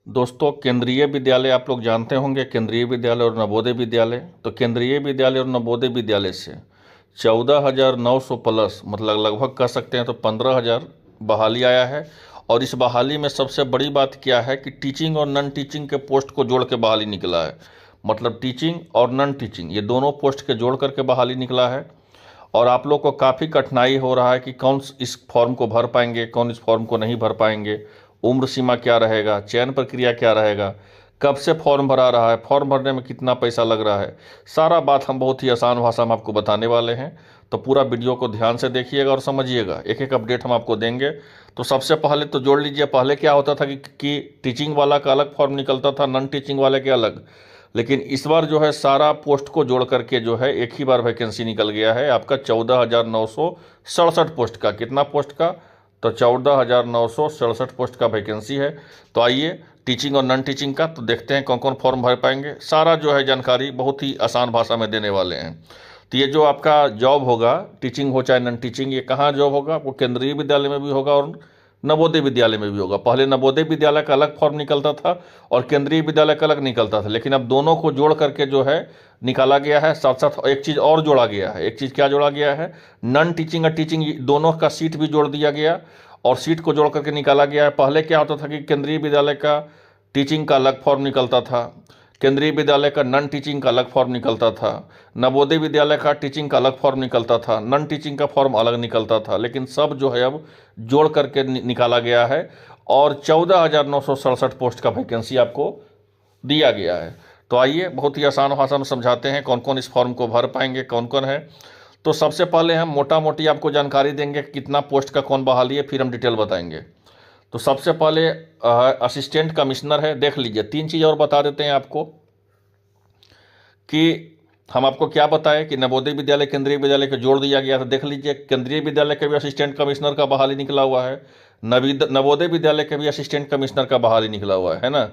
दोस्तों, केंद्रीय विद्यालय आप लोग जानते होंगे, केंद्रीय विद्यालय और नवोदय विद्यालय। तो केंद्रीय विद्यालय और नवोदय विद्यालय से 14,900 प्लस, मतलब लगभग कह सकते हैं तो 15,000 बहाली आया है। और इस बहाली में सबसे बड़ी बात क्या है कि टीचिंग और नॉन टीचिंग के पोस्ट को जोड़ के बहाली निकला है। मतलब टीचिंग और नॉन टीचिंग ये दोनों पोस्ट के जोड़ करके बहाली निकला है। और आप लोग को काफ़ी कठिनाई हो रहा है कि कौन इस फॉर्म को भर पाएंगे, कौन इस फॉर्म को नहीं भर पाएंगे, उम्र सीमा क्या रहेगा, चयन प्रक्रिया क्या रहेगा, कब से फॉर्म भरा रहा है, फॉर्म भरने में कितना पैसा लग रहा है। सारा बात हम बहुत ही आसान भाषा में आपको बताने वाले हैं। तो पूरा वीडियो को ध्यान से देखिएगा और समझिएगा, एक एक अपडेट हम आपको देंगे। तो सबसे पहले तो जोड़ लीजिए, पहले क्या होता था कि टीचिंग वाला का अलग फॉर्म निकलता था, नॉन टीचिंग वाले के अलग। लेकिन इस बार जो है सारा पोस्ट को जोड़ करके जो है एक ही बार वैकेंसी निकल गया है आपका 14,967 पोस्ट का। कितना पोस्ट का? तो 14,967 पोस्ट का वैकेंसी है। तो आइए टीचिंग और नॉन टीचिंग का तो देखते हैं कौन कौन फॉर्म भर पाएंगे। सारा जो है जानकारी बहुत ही आसान भाषा में देने वाले हैं। तो ये जो आपका जॉब होगा, टीचिंग हो चाहे नॉन टीचिंग, ये कहाँ जॉब होगा? वो केंद्रीय विद्यालय में भी होगा और नवोदय विद्यालय में भी होगा। पहले नवोदय विद्यालय का अलग फॉर्म निकलता था और केंद्रीय विद्यालय का अलग निकलता था, लेकिन अब दोनों को जोड़ करके जो है निकाला गया है। साथ साथ एक चीज़ और जोड़ा गया है। एक चीज़ क्या जोड़ा गया है? नॉन टीचिंग और टीचिंग दोनों का सीट भी जोड़ दिया गया और सीट को जोड़ करके निकाला गया है। पहले क्या होता था कि केंद्रीय विद्यालय का टीचिंग का अलग फॉर्म निकलता था, केंद्रीय विद्यालय का नॉन टीचिंग का अलग फॉर्म निकलता था, नवोदय विद्यालय का टीचिंग का अलग फॉर्म निकलता था, नॉन टीचिंग का फॉर्म अलग निकलता था। लेकिन सब जो है अब जोड़ करके निकाला गया है और 14,967 पोस्ट का वैकेंसी आपको दिया गया है। तो आइए बहुत ही आसान भाषा में समझाते हैं कौन कौन इस फॉर्म को भर पाएंगे, कौन कौन है। तो सबसे पहले हम मोटा मोटी आपको जानकारी देंगे कितना पोस्ट का कौन बहाली है, फिर हम डिटेल बताएंगे। तो सबसे पहले असिस्टेंट कमिश्नर है। देख लीजिए, तीन चीज़ और बता देते हैं आपको कि हम आपको क्या बताएं कि नवोदय विद्यालय केंद्रीय विद्यालय को जोड़ दिया गया था। देख लीजिए, केंद्रीय विद्यालय के भी असिस्टेंट कमिश्नर का बहाली निकला हुआ है, नवोदय विद्यालय के भी असिस्टेंट कमिश्नर का बहाली निकला हुआ है ना।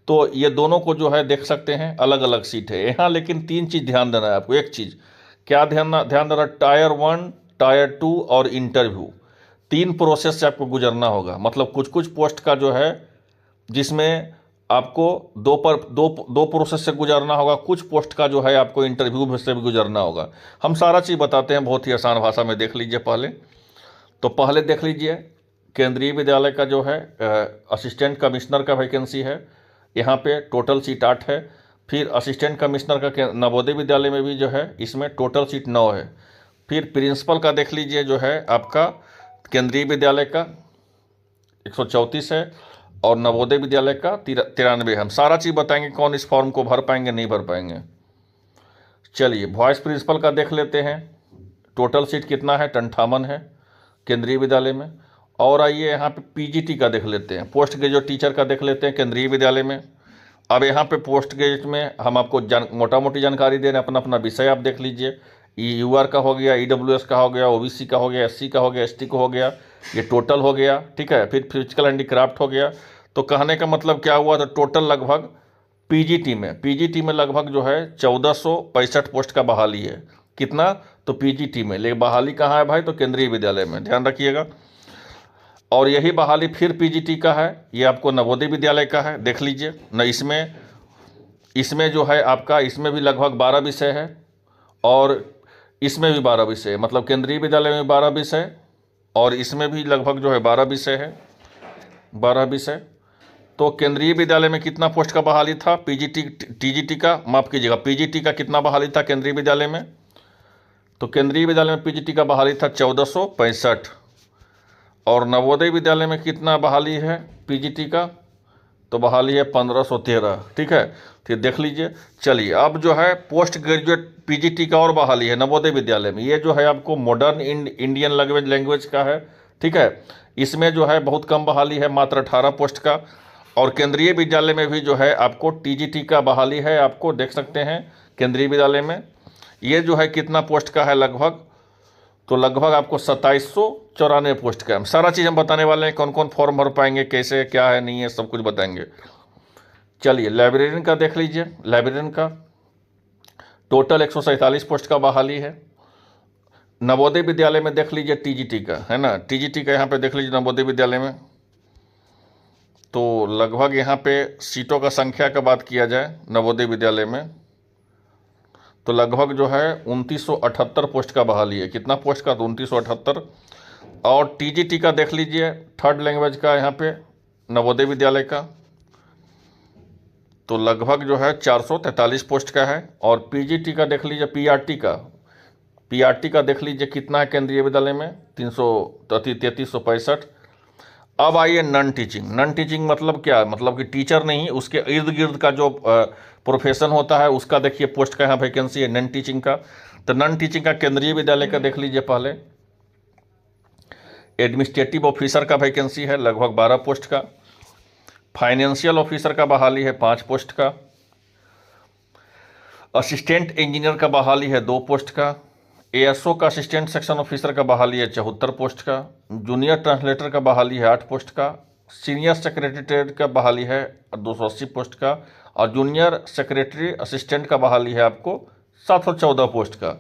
तो ये दोनों को जो है देख सकते हैं, अलग अलग सीट है यहाँ। लेकिन तीन चीज़ ध्यान देना है आपको। एक चीज़ क्या ध्यान देना? टायर 1, टायर 2 और इंटरव्यू, तीन प्रोसेस से आपको गुजरना होगा। मतलब कुछ कुछ पोस्ट का जो है जिसमें आपको दो प्रोसेस से गुजरना होगा, कुछ पोस्ट का जो है आपको इंटरव्यू से भी गुजरना होगा। हम सारा चीज़ बताते हैं बहुत ही आसान भाषा में। देख लीजिए पहले, तो पहले देख लीजिए केंद्रीय विद्यालय का जो है असिस्टेंट कमिश्नर का वैकेंसी है। यहाँ पे टोटल सीट 8 है। फिर असिस्टेंट कमिश्नर का नवोदय विद्यालय में भी जो है इसमें टोटल सीट 9 है। फिर प्रिंसिपल का देख लीजिए जो है आपका केंद्रीय विद्यालय का 134 है और नवोदय विद्यालय का 93 है। हम सारा चीज़ बताएंगे कौन इस फॉर्म को भर पाएंगे, नहीं भर पाएंगे। चलिए वाइस प्रिंसिपल का देख लेते हैं। टोटल सीट कितना है? 58 है केंद्रीय विद्यालय में। और आइए यहाँ पे पीजीटी का देख लेते हैं, पोस्ट ग्रेजुएट टीचर का देख लेते हैं केंद्रीय विद्यालय में। अब यहाँ पे पोस्ट ग्रेजुएट में हम आपको मोटा मोटी जानकारी दे रहे हैं। अपना अपना विषय आप देख लीजिए। यूआर का हो गया, ईडब्ल्यूएस का हो गया, ओबीसी का हो गया, एससी का हो गया, एसटी का हो गया, ये टोटल हो गया। ठीक है, फिर फिजिकल हैंडीक्राफ्ट हो गया। तो कहने का मतलब क्या हुआ? तो टोटल लगभग पीजीटी में लगभग जो है 1465 पोस्ट का बहाली है। कितना? तो पीजीटी में। लेकिन बहाली कहाँ है भाई? तो केंद्रीय विद्यालय में, ध्यान रखिएगा। और यही बहाली फिर पीजीटी का है, ये आपको नवोदय विद्यालय का है। देख लीजिए न, इसमें जो है आपका, इसमें भी लगभग 12 विषय है और इसमें भी 12 विषय है। मतलब केंद्रीय विद्यालय में 12 विषय और इसमें भी लगभग जो है 12 विषय है, 12 विषय। तो केंद्रीय विद्यालय में कितना पोस्ट का बहाली था? टीजीटी का, माफ कीजिएगा, पीजीटी का कितना बहाली था केंद्रीय विद्यालय में? तो केंद्रीय विद्यालय में पीजीटी का बहाली था 1465 और नवोदय विद्यालय में कितना बहाली है पीजीटी का? तो बहाली है 1513। ठीक है, फिर देख लीजिए। चलिए अब जो है पोस्ट ग्रेजुएट पीजीटी का और बहाली है नवोदय विद्यालय में। ये जो है आपको मॉडर्न इंडियन लैंग्वेज का है। ठीक है, इसमें जो है बहुत कम बहाली है, मात्र 18 पोस्ट का। और केंद्रीय विद्यालय में भी जो है आपको टीजीटी का बहाली है, आपको देख सकते हैं केंद्रीय विद्यालय में। ये जो है कितना पोस्ट का है लगभग? तो लगभग आपको 2794 पोस्ट का है। सारा चीज़ हम बताने वाले हैं, कौन कौन फॉर्म भर पाएंगे, कैसे क्या है नहीं है, सब कुछ बताएंगे। चलिए लाइब्रेरियन का देख लीजिए। लाइब्रेरियन का टोटल 147 पोस्ट का बहाली है। नवोदय विद्यालय में देख लीजिए टीजीटी का, है ना, टीजीटी का यहाँ पे देख लीजिए नवोदय विद्यालय में तो लगभग यहाँ पे सीटों का संख्या का बात किया जाए नवोदय विद्यालय में, तो लगभग जो है 2978 पोस्ट का बहाली है। कितना पोस्ट का? तो 2978। और टीजीटी का देख लीजिए, थर्ड लैंग्वेज का यहाँ पे नवोदय विद्यालय का, तो लगभग जो है 443 पोस्ट का है। और पीजीटी का देख लीजिए, पीआरटी का देख लीजिए कितना है केंद्रीय विद्यालय में, 3365। अब आइए नॉन टीचिंग मतलब क्या? मतलब कि टीचर नहीं, उसके इर्द गिर्द का जो प्रोफेशन होता है उसका देखिए पोस्ट का यहाँ वैकेंसी है नॉन टीचिंग का। तो नॉन टीचिंग का केंद्रीय विद्यालय का देख लीजिए पहले। एडमिनिस्ट्रेटिव ऑफिसर का वैकेंसी है लगभग 12 पोस्ट का। फाइनेंशियल ऑफिसर का बहाली है 5 पोस्ट का। असिस्टेंट इंजीनियर का बहाली है 2 पोस्ट का। एएसओ का असिस्टेंट सेक्शन ऑफिसर का बहाली है 74 पोस्ट का। जूनियर ट्रांसलेटर का बहाली है 8 पोस्ट का। सीनियर सेक्रेटरी का बहाली है 280 पोस्ट का। और जूनियर सेक्रेटरी असिस्टेंट का बहाली है आपको 714 पोस्ट का।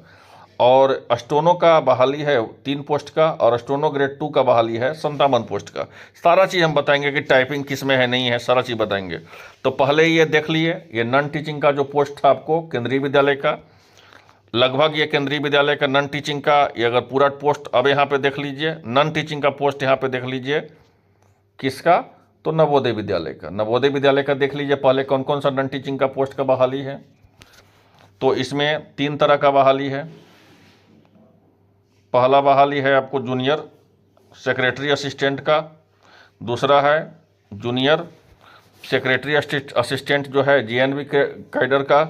और स्टोनो का बहाली है 3 पोस्ट का। और स्टोनो ग्रेड 2 का बहाली है 57 पोस्ट का। सारा चीज़ हम बताएंगे कि टाइपिंग किस में है नहीं है, सारा चीज़ बताएंगे। तो पहले ये देख लिए, ये नॉन टीचिंग का जो पोस्ट था आपको केंद्रीय विद्यालय का, लगभग ये केंद्रीय विद्यालय का नॉन टीचिंग का ये अगर पूरा पोस्ट, अब यहाँ पे देख लीजिए नॉन टीचिंग का पोस्ट यहाँ पे देख लीजिए किसका? तो नवोदय विद्यालय का। नवोदय विद्यालय का देख लीजिए पहले कौन कौन सा नॉन टीचिंग का पोस्ट का बहाली है। तो इसमें 3 तरह का बहाली है। पहला बहाली है आपको जूनियर सेक्रेटरी असिस्टेंट का। दूसरा है जूनियर सेक्रेटरी असिस्टेंट जो है जीएनवी कैडर का।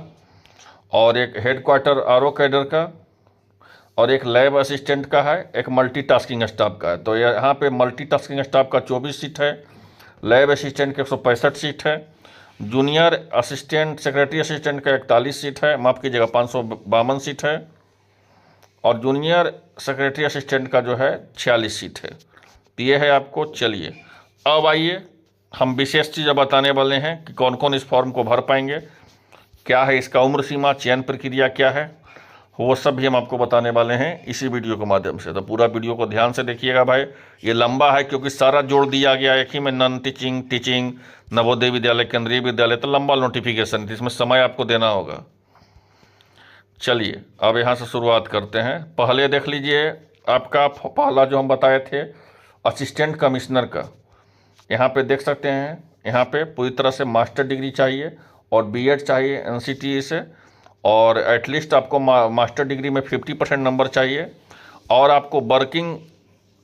और एक हेड क्वार्टर आरओ कैडर का। और एक लैब असिस्टेंट का है, एक मल्टीटास्किंग स्टाफ का है। तो यहाँ पे मल्टीटास्किंग स्टाफ का 24 सीट है, लैब असिस्टेंट के 165 सीट है, जूनियर असिस्टेंट सेक्रेटरी असिस्टेंट का 41 सीट है, माफ़ कीजिएगा 552 सीट है। और जूनियर सेक्रेटरी असिस्टेंट का जो है 46 सीट है। तो ये है आपको। चलिए अब आइए हम विशेष चीज़ बताने वाले हैं कि कौन कौन इस फॉर्म को भर पाएंगे, क्या है इसका उम्र सीमा, चयन प्रक्रिया क्या है, वो सब भी हम आपको बताने वाले हैं इसी वीडियो के माध्यम से। तो पूरा वीडियो को ध्यान से देखिएगा भाई, ये लंबा है क्योंकि सारा जोड़ दिया गया एक ही में, non teaching, teaching, Navodaya Vidyalaya, केंद्रीय विद्यालय, तो लंबा नोटिफिकेशन, इसमें समय आपको देना होगा। चलिए अब यहाँ से शुरुआत करते हैं। पहले देख लीजिए आपका पहला जो हम बताए थे असिस्टेंट कमिश्नर का, यहाँ पे देख सकते हैं, यहाँ पे पूरी तरह से मास्टर डिग्री चाहिए और बीएड चाहिए एनसीटीई से। और एटलीस्ट आपको मास्टर डिग्री में 50% नंबर चाहिए। और आपको वर्किंग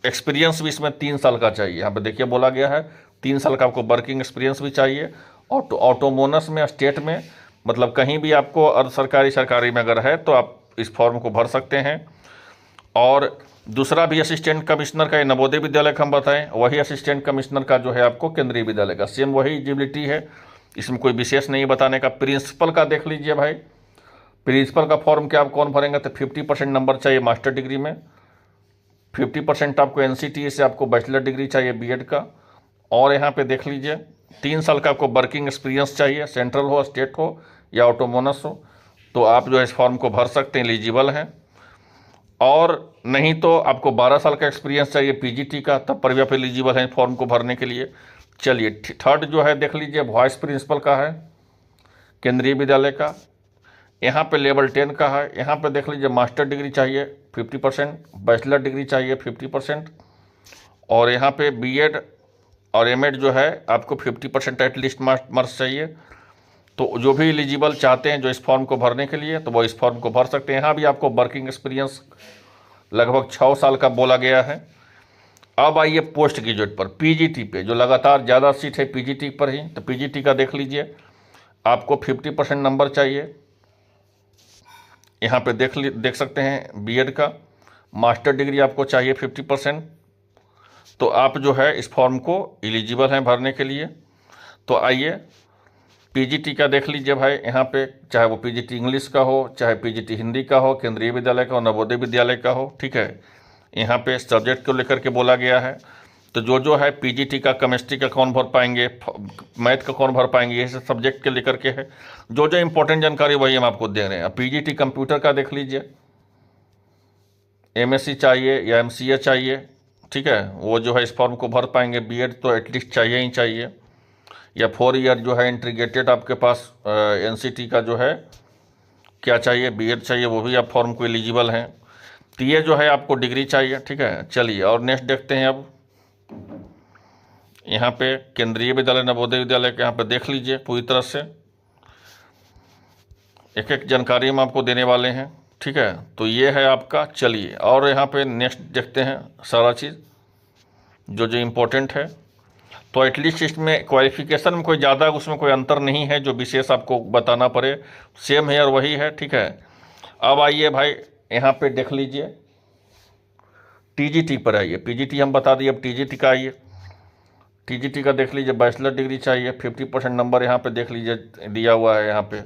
एक्सपीरियंस भी इसमें 3 साल का चाहिए। यहाँ पे देखिए बोला गया है 3 साल का आपको वर्किंग एक्सपीरियंस भी चाहिए। ऑटोमोनस में, स्टेट में, मतलब कहीं भी आपको अर्ध सरकारी सरकारी में अगर है तो आप इस फॉर्म को भर सकते हैं। और दूसरा भी असिस्टेंट कमिश्नर का, ये नवोदय विद्यालय का हम बताएं, वही असिस्टेंट कमिश्नर का जो है आपको केंद्रीय विद्यालय का, सेम वही एलिजिबिलिटी है, इसमें कोई विशेष नहीं बताने का। प्रिंसिपल का देख लीजिए भाई, प्रिंसिपल का फॉर्म क्या आप कौन भरेंगे? तो 50% नंबर चाहिए मास्टर डिग्री में, 50% आपको एनसीटीई से आपको बैचलर डिग्री चाहिए बीएड का। और यहाँ पे देख लीजिए 3 साल का आपको वर्किंग एक्सपीरियंस चाहिए, सेंट्रल हो, स्टेट हो या ऑटोमोनस हो, तो आप जो है इस फॉर्म को भर सकते हैं, एलिजिबल हैं। और नहीं तो आपको 12 साल का एक्सपीरियंस चाहिए पीजीटी का, तब पर भी आप एलिजिबल हैं फॉर्म को भरने के लिए। चलिए थर्ड जो है देख लीजिए वाइस प्रिंसिपल का है केंद्रीय विद्यालय का, यहाँ पे लेवल 10 का है। यहाँ पे देख लीजिए मास्टर डिग्री चाहिए 50%, बैचलर डिग्री चाहिए 50%, और यहाँ पे बीएड और एमएड जो है आपको 50% एटलीस्ट मार्क्स चाहिए। तो जो भी एलिजिबल चाहते हैं जो इस फॉर्म को भरने के लिए, तो वो इस फॉर्म को भर सकते हैं। यहाँ भी आपको वर्किंग एक्सपीरियंस लगभग 6 साल का बोला गया है। अब आइए पोस्ट ग्रेजुएट पर, पीजीटी पे, जो लगातार ज़्यादा सीट है पीजीटी पर ही। तो पीजीटी का देख लीजिए आपको 50% नंबर चाहिए। यहाँ पे देख सकते हैं बीएड का, मास्टर डिग्री आपको चाहिए 50%। तो आप जो है इस फॉर्म को एलिजिबल हैं भरने के लिए। तो आइए पीजीटी का देख लीजिए भाई, यहाँ पे चाहे वो पीजीटी इंग्लिश का हो, चाहे पीजीटी हिंदी का हो, केंद्रीय विद्यालय का हो, नवोदय विद्यालय का हो, ठीक है। यहाँ पे सब्जेक्ट को लेकर के बोला गया है। तो जो है पीजीटी का केमिस्ट्री का कौन भर पाएंगे, मैथ का कौन भर पाएंगे, ये सब सब्जेक्ट के लेकर के है। जो इंपॉर्टेंट जानकारी वही हम आपको दे रहे हैं। पीजीटी कंप्यूटर का देख लीजिए, एमएससी चाहिए या एमसीए चाहिए, ठीक है, वो जो है इस फॉर्म को भर पाएंगे। बीएड तो एटलीस्ट चाहिए ही चाहिए। या 4 ईयर जो है इंटीग्रेटेड आपके पास NCT का जो है क्या चाहिए, B.Ed चाहिए, वो भी आप फॉर्म को एलिजिबल हैं। तो ये जो है आपको डिग्री चाहिए, ठीक है। चलिए और नेक्स्ट देखते हैं। अब यहाँ पे केंद्रीय विद्यालय नवोदय विद्यालय के यहाँ पे देख लीजिए पूरी तरह से एक एक जानकारी हम आपको देने वाले हैं, ठीक है। तो ये है आपका। चलिए और यहाँ पे नेक्स्ट देखते हैं सारा चीज़ जो जो इम्पोर्टेंट है। तो एटलीस्ट इसमें क्वालिफिकेशन में कोई ज़्यादा उसमें कोई अंतर नहीं है जो विशेष आपको बताना पड़े, सेम है और वही है, ठीक है। अब आइए भाई यहाँ पे देख लीजिए TGT पर आइए। PGT हम बता दिए, अब TGT का आइए। TGT का देख लीजिए, बैचलर डिग्री चाहिए, 50% नंबर यहाँ पे देख लीजिए दिया हुआ है यहाँ पे,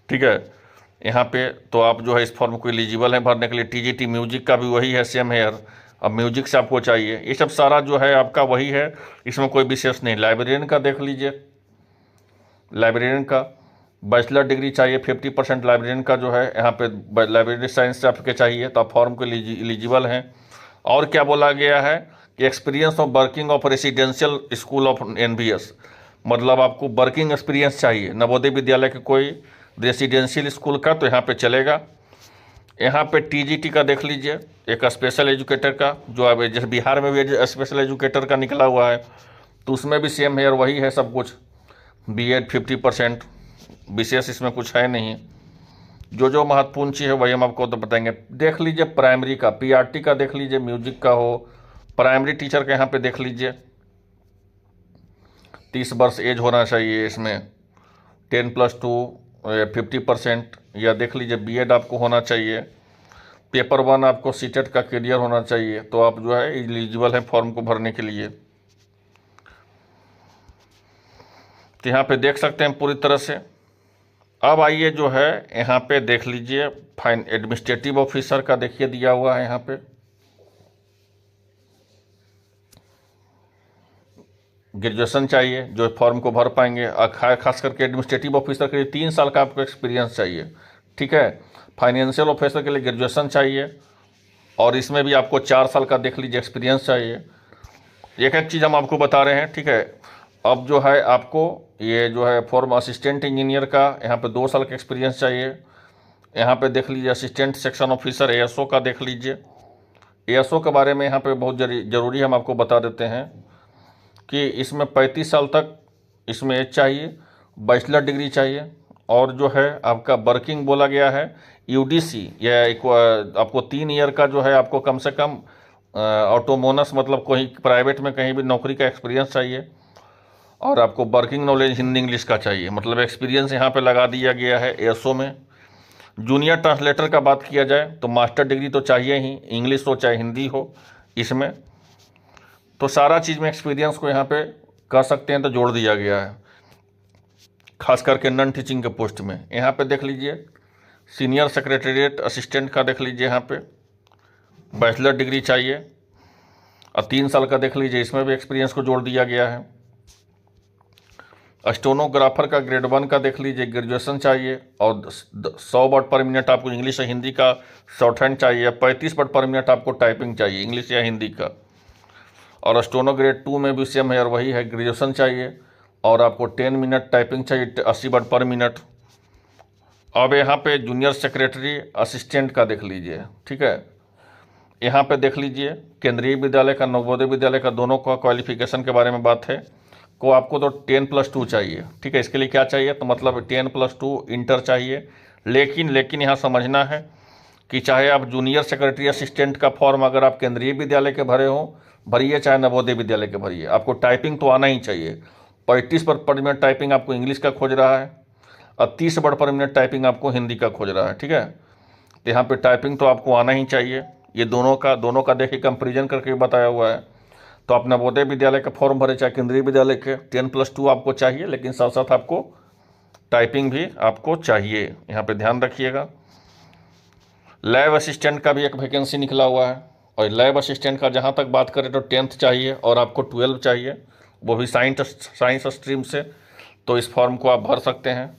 ठीक है। यहाँ पे तो आप जो है इस फॉर्म को एलिजिबल हैं भरने के लिए। TGT म्यूजिक का भी वही है, सेम है। अब म्यूजिक से आपको चाहिए, ये सब सारा जो है आपका वही है, इसमें कोई विशेष नहीं। लाइब्रेरियन का देख लीजिए, लाइब्रेरियन का बैचलर डिग्री चाहिए, 50% लाइब्रेरियन का जो है यहाँ पे लाइब्रेरी साइंस से आपके चाहिए, तो आप फॉर्म के एलिजिबल हैं। और क्या बोला गया है कि experience of working of residential school of NBS, मतलब आपको वर्किंग एक्सपीरियंस चाहिए नवोदय विद्यालय के कोई रेसिडेंशियल स्कूल का, तो यहाँ पे चलेगा। यहाँ पे TGT का देख लीजिए, एक स्पेशल एजुकेटर का, जो अब जैसे बिहार में भी स्पेशल एजुकेटर का निकला हुआ है, तो उसमें भी सेम है और वही है सब कुछ। B.Ed 50%, विशेष इसमें कुछ है नहीं। जो जो महत्वपूर्ण चीज़ है वही हम आपको तो बताएंगे। देख लीजिए प्राइमरी का, PRT का देख लीजिए, म्यूजिक का हो, प्राइमरी टीचर का यहाँ पे देख लीजिए 30 वर्ष एज होना चाहिए इसमें, 10+2 50%, या देख लीजिए B.Ed आपको होना चाहिए, पेपर 1 आपको CTET का क्लियर होना चाहिए, तो आप जो है एलिजिबल हैं फॉर्म को भरने के लिए। तो यहाँ पे देख सकते हैं पूरी तरह से। अब आइए जो है यहाँ पे देख लीजिए फाइन एडमिनिस्ट्रेटिव ऑफिसर का, देखिए दिया हुआ है यहाँ पे। ग्रेजुएशन चाहिए जो फॉर्म को भर पाएंगे, खास करके एडमिनिस्ट्रेटिव ऑफिसर के लिए 3 साल का आपको एक्सपीरियंस चाहिए, ठीक है। फाइनेंशियल ऑफिसर के लिए ग्रेजुएशन चाहिए और इसमें भी आपको 4 साल का देख लीजिए एक्सपीरियंस चाहिए। एक एक चीज़ हम आपको बता रहे हैं, ठीक है। अब जो है आपको ये जो है फॉर्म असिस्टेंट इंजीनियर का यहाँ पे 2 साल का एक्सपीरियंस चाहिए। यहाँ पे देख लीजिए असिस्टेंट सेक्शन ऑफिसर ASO का देख लीजिए। ASO के बारे में यहाँ पे बहुत ज़रूरी हम आपको बता देते हैं कि इसमें 35 साल तक इसमें एज चाहिए, बैचलर डिग्री चाहिए, और जो है आपका वर्किंग बोला गया है UDC या आपको 3 ईयर का जो है आपको कम से कम ऑटोमोनस मतलब कोई प्राइवेट में कहीं भी नौकरी का एक्सपीरियंस चाहिए, और आपको वर्किंग नॉलेज हिंदी इंग्लिश का चाहिए, मतलब एक्सपीरियंस यहाँ पे लगा दिया गया है ASO में। जूनियर ट्रांसलेटर का बात किया जाए तो मास्टर डिग्री तो चाहिए ही, इंग्लिश हो चाहे हिंदी हो इसमें, तो सारा चीज़ में एक्सपीरियंस को यहाँ पे कर सकते हैं, तो जोड़ दिया गया है खास करके नॉन टीचिंग के पोस्ट में। यहाँ पे देख लीजिए सीनियर सेक्रेटेरिएट असिस्टेंट का देख लीजिए, यहाँ पे बैचलर डिग्री चाहिए और 3 साल का देख लीजिए, इसमें भी एक्सपीरियंस को जोड़ दिया गया है। स्टेनोग्राफर का ग्रेड 1 का देख लीजिए, ग्रेजुएशन चाहिए और 100 वर्ड पर मिनट आपको इंग्लिश या हिंदी का शॉर्ट हैंड चाहिए, 35 वर्ड पर मिनट आपको टाइपिंग चाहिए इंग्लिश या हिंदी का। और स्टेनो ग्रेड 2 में भी सेम है और वही है, ग्रेजुएशन चाहिए और आपको 10 मिनट टाइपिंग चाहिए, 80 वर्ड पर मिनट। अब यहाँ पे जूनियर सेक्रेटरी असिस्टेंट का देख लीजिए, ठीक है। यहाँ पे देख लीजिए केंद्रीय विद्यालय का नवोदय विद्यालय का दोनों का क्वालिफिकेशन के बारे में बात है, को आपको तो 10+2 चाहिए, ठीक है। इसके लिए क्या चाहिए, तो मतलब 10+2 इंटर चाहिए। लेकिन यहाँ समझना है कि चाहे आप जूनियर सेक्रेटरी असिस्टेंट का फॉर्म अगर आप केंद्रीय विद्यालय के भरे हो भरिए, चाहे नवोदय विद्यालय के भरिए, आपको टाइपिंग तो आना ही चाहिए। 35 वर्ड पर मिनट टाइपिंग आपको इंग्लिश का खोज रहा है और 30 वर्ड पर मिनट टाइपिंग आपको हिंदी का खोज रहा है, ठीक है। तो यहाँ पे टाइपिंग तो आपको आना ही चाहिए। ये दोनों का देखिए कंपेरिजन करके बताया हुआ है। तो आप नवोदय विद्यालय का फॉर्म भरे चाहे केंद्रीय विद्यालय के, 10+2 आपको चाहिए, लेकिन साथ साथ आपको टाइपिंग भी आपको चाहिए, यहाँ पे ध्यान रखिएगा। लैब असिस्टेंट का भी एक वैकेंसी निकला हुआ है, और लैब असिस्टेंट का जहाँ तक बात करें तो 10th चाहिए और आपको 12 चाहिए, वो भी साइंस स्ट्रीम से, तो इस फॉर्म को आप भर सकते हैं।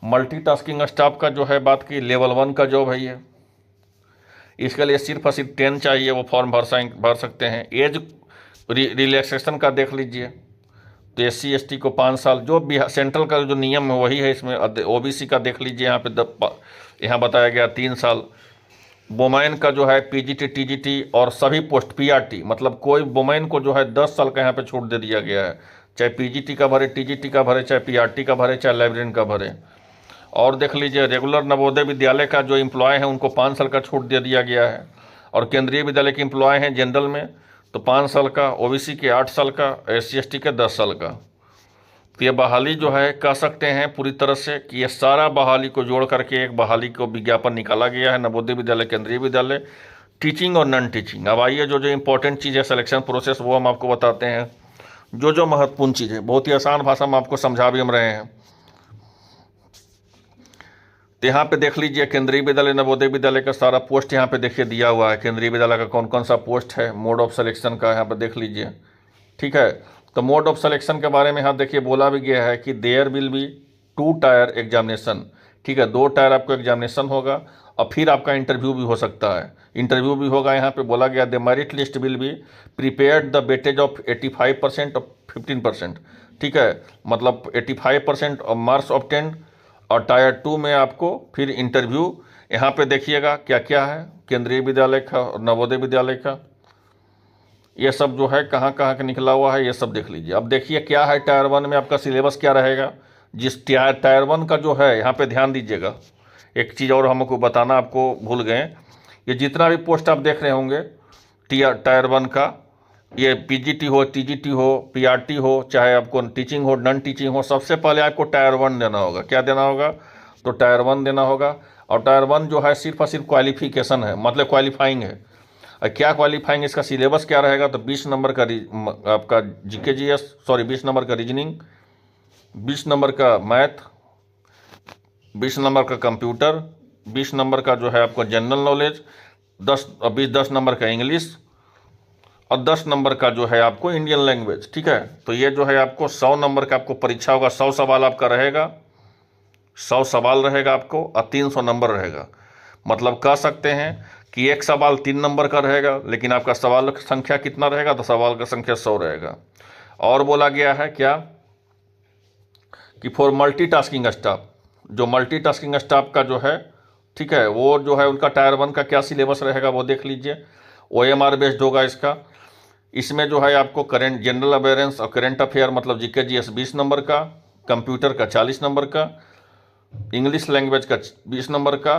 मल्टीटास्किंग स्टाफ का जो है बात की, लेवल 1 का जॉब है ये, इसके लिए सिर्फ और सिर्फ 10 चाहिए, वो फॉर्म भर सकते हैं। एज रिलैक्सेशन का देख लीजिए, तो SC ST को 5 साल, जो बिहार सेंट्रल का जो नियम है वही है इसमें। OBC का देख लीजिए यहाँ पे यहाँ बताया गया 3 साल। वुमेन का जो है PGT TGT और सभी पोस्ट PRT, मतलब कोई वुमेन को जो है 10 साल का यहाँ पे छूट दे दिया गया है, चाहे PGT का भरे, TGT का भरे, चाहे PRT का भरे, चाहे लाइब्रेरियन का भरे। और देख लीजिए रेगुलर नवोदय विद्यालय का जो एम्प्लॉय है उनको 5 साल का छूट दे दिया गया है, और केंद्रीय विद्यालय के एम्प्लॉय हैं जनरल में तो 5 साल का, OBC के 8 साल का, SC ST के 10 साल का। तो ये बहाली जो है कह सकते हैं पूरी तरह से कि ये सारा बहाली को जोड़ करके एक बहाली को विज्ञापन निकाला गया है, नवोदय विद्यालय, केंद्रीय विद्यालय, टीचिंग और नॉन टीचिंग। अब आइए जो जो इंपॉर्टेंट चीज़ है सिलेक्शन प्रोसेस वो हम आपको बताते हैं, जो जो महत्वपूर्ण चीज़ है, बहुत ही आसान भाषा में आपको समझा भी हम रहे हैं। तो यहाँ पे देख लीजिए केंद्रीय विद्यालय, नवोदय विद्यालय का सारा पोस्ट यहाँ पे देखिए दिया हुआ है, केंद्रीय विद्यालय का कौन कौन सा पोस्ट है, मोड ऑफ सिलेक्शन का यहाँ पे देख लीजिए। ठीक है, तो मोड ऑफ सिलेक्शन के बारे में यहाँ देखिए बोला भी गया है कि there will be 2 tier examination. ठीक है, 2 टायर आपको एग्जामिनेशन होगा और फिर आपका इंटरव्यू भी हो सकता है, इंटरव्यू भी होगा। यहाँ पे बोला गया the merit list will be prepared the weightage of 85% और 15%। ठीक है, मतलब 85% और मार्क्स ऑब्टेन्ड, और टायर 2 में आपको फिर इंटरव्यू। यहाँ पे देखिएगा क्या क्या है केंद्रीय विद्यालय का और नवोदय विद्यालय का, ये सब जो है कहाँ कहाँ का निकला हुआ है ये सब देख लीजिए। अब देखिए क्या है टायर 1 में आपका सिलेबस क्या रहेगा। जिस टायर 1 का जो है यहाँ पे ध्यान दीजिएगा, एक चीज़ और हमको बताना आपको भूल गए, ये जितना भी पोस्ट आप देख रहे होंगे टायर 1 का, ये PGT हो, TGT हो, PRT हो, चाहे आपको टीचिंग हो, नॉन टीचिंग हो, सबसे पहले आपको टायर 1 देना होगा। क्या देना होगा? तो टायर 1 देना होगा। और टायर 1 जो है सिर्फ और सिर्फ क्वालिफिकेशन है, मतलब क्वालिफाइंग है। और क्या क्वालिफाइंग, इसका सिलेबस क्या रहेगा? तो 20 नंबर का आपका GK GS, सॉरी 20 नंबर का रीजनिंग, 20 नंबर का मैथ, 20 नंबर का कंप्यूटर, 20 नंबर का जो है आपको जनरल नॉलेज, 10 नंबर का इंग्लिश, और 10 नंबर का जो है आपको इंडियन लैंग्वेज। ठीक है, तो ये जो है आपको 100 नंबर का आपको परीक्षा होगा, 100 सवाल आपका रहेगा, 100 सवाल रहेगा आपको, और 300 नंबर रहेगा। मतलब कह सकते हैं कि एक सवाल 3 नंबर का रहेगा, लेकिन आपका सवाल की संख्या कितना रहेगा? तो सवाल का संख्या 100 रहेगा। और बोला गया है क्या कि फॉर मल्टीटास्किंग स्टाफ, जो मल्टीटास्किंग स्टाफ का जो है, ठीक है, वो जो है उनका टायर 1 का क्या सिलेबस रहेगा वो देख लीजिए। OMR बेस्ड होगा इसका। इसमें जो है आपको करेंट जनरल अवेयरेंस और करेंट अफेयर, मतलब GK GS 20 नंबर का, कंप्यूटर का 40 नंबर का, इंग्लिश लैंग्वेज का 20 नंबर का,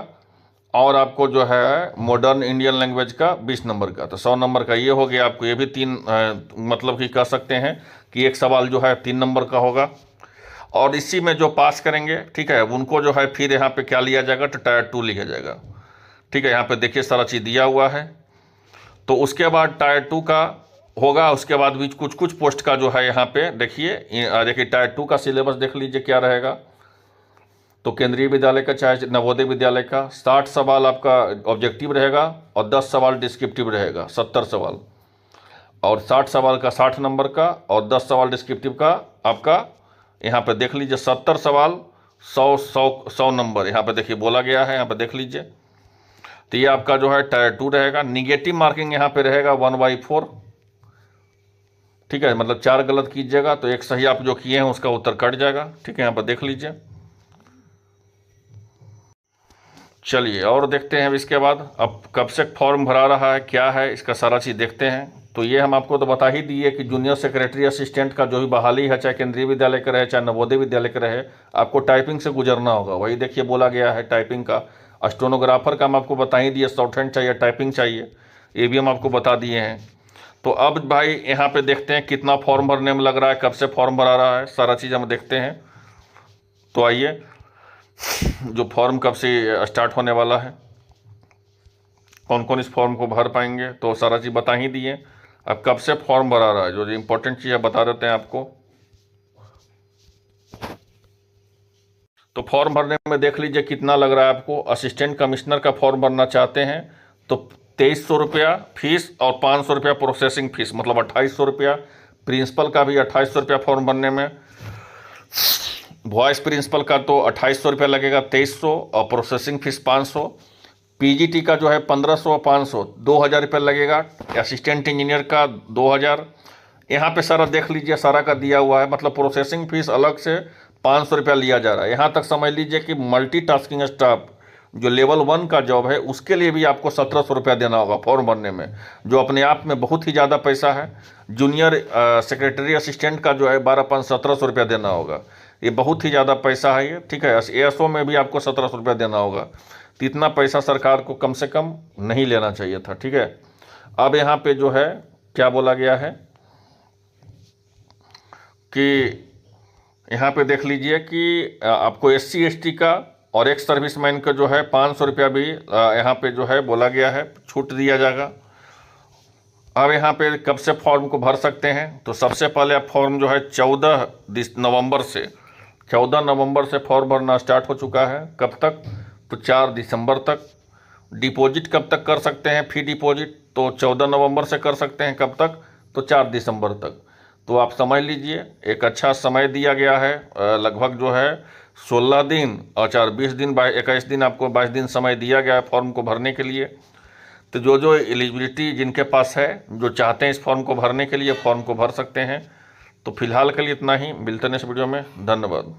और आपको जो है मॉडर्न इंडियन लैंग्वेज का 20 नंबर का। तो 100 नंबर का ये हो गया आपको। ये भी 3 मतलब कि कह सकते हैं कि एक सवाल जो है 3 नंबर का होगा। और इसी में जो पास करेंगे, ठीक है, उनको जो है फिर यहाँ पे क्या लिया जाएगा? तो टायर 2 लिया जाएगा। ठीक है, यहाँ पे देखिए सारा चीज़ दिया हुआ है। तो उसके बाद टायर 2 का होगा, उसके बाद भी कुछ पोस्ट का जो है यहाँ पे देखिए टायर 2 का सिलेबस देख लीजिए क्या रहेगा। तो केंद्रीय विद्यालय का चाहे नवोदय विद्यालय का 60 सवाल आपका ऑब्जेक्टिव रहेगा और 10 सवाल डिस्क्रिप्टिव रहेगा, 70 सवाल। और 60 सवाल का 60 नंबर का और 10 सवाल डिस्क्रिप्टिव का आपका यहाँ पे देख लीजिए 70 सवाल, 100 नंबर यहाँ पे देखिए बोला गया है, यहाँ पे देख लीजिए। तो ये आपका जो है टायर 2 रहेगा। निगेटिव मार्किंग यहाँ पे रहेगा 1/4। ठीक है, मतलब 4 गलत कीजिएगा तो एक सही आप जो किए हैं उसका उत्तर कट जाएगा। ठीक है, यहाँ पर देख लीजिए। चलिए और देखते हैं अब इसके बाद अब कब से फॉर्म भरा रहा है, क्या है, इसका सारा चीज़ देखते हैं। तो ये हम आपको तो बता ही दिए कि जूनियर सेक्रेटरी असिस्टेंट का जो भी बहाली है, चाहे केंद्रीय विद्यालय का रहे चाहे नवोदय विद्यालय का रहे, आपको टाइपिंग से गुजरना होगा। वही देखिए बोला गया है टाइपिंग का। स्टेनोग्राफर का हम आपको बता ही दिए, शॉर्ट हैंड चाहिए, टाइपिंग चाहिए, ये भी हम आपको बता दिए हैं। तो अब भाई यहाँ पे देखते हैं कितना फॉर्म भरने में लग रहा है, कब से फॉर्म भरा रहा है, सारा चीज़ हम देखते हैं। तो आइए, जो फॉर्म कब से स्टार्ट होने वाला है, कौन कौन इस फॉर्म को भर पाएंगे, तो सारा चीज़ बता ही दिए। अब कब से फॉर्म भरा रहा है, जो इम्पोर्टेंट चीज़ है बता देते हैं आपको। तो फॉर्म भरने में देख लीजिए कितना लग रहा है आपको। असिस्टेंट कमिश्नर का फॉर्म भरना चाहते हैं तो 2300 रुपया फीस और 500 रुपया प्रोसेसिंग फीस, मतलब 2800 रुपया। प्रिंसिपल का भी 2800 रुपया फॉर्म भरने में। वॉइस प्रिंसिपल का तो 2800 रुपया लगेगा, 2300, और प्रोसेसिंग फीस 500। PGT का जो है 1500 और 500, 2000 रुपया लगेगा। असिस्टेंट इंजीनियर का 2000, यहाँ पे सारा देख लीजिए, सारा का दिया हुआ है, मतलब प्रोसेसिंग फीस अलग से 500 रुपया लिया जा रहा है। यहाँ तक समझ लीजिए कि मल्टीटास्किंग स्टाफ जो लेवल 1 का जॉब है उसके लिए भी आपको 1700 रुपया देना होगा फॉर्म भरने में, जो अपने आप में बहुत ही ज़्यादा पैसा है। जूनियर सेक्रेटरी असिस्टेंट का जो है 12,500-1700 रुपया देना होगा, ये बहुत ही ज़्यादा पैसा है ये, ठीक है। ASO में भी आपको 1700 रुपया देना होगा, तो इतना पैसा सरकार को कम से कम नहीं लेना चाहिए था, ठीक है। अब यहाँ पे जो है क्या बोला गया है कि यहाँ पे देख लीजिए कि आपको SC ST का और एक सर्विसमैन का जो है 500 रुपया भी यहाँ पे जो है बोला गया है छूट दिया जाएगा। अब यहाँ पे कब से फॉर्म को भर सकते हैं, तो सबसे पहले आप फॉर्म जो है 14 नवंबर से फॉर्म भरना स्टार्ट हो चुका है। कब तक, तो 4 दिसंबर तक। डिपॉजिट कब तक कर सकते हैं, फी डिपॉजिट, तो 14 नवंबर से कर सकते हैं। कब तक, तो 4 दिसंबर तक। तो आप समझ लीजिए एक अच्छा समय दिया गया है, लगभग जो है 16 दिन और 20 दिन 21 दिन, आपको 22 दिन समय दिया गया है फॉर्म को भरने के लिए। तो जो एलिजिबिलिटी जिनके पास है, जो चाहते हैं इस फॉर्म को भरने के लिए, फॉर्म को भर सकते हैं। तो फिलहाल के लिए इतना ही, मिलते हैं इस वीडियो में, धन्यवाद।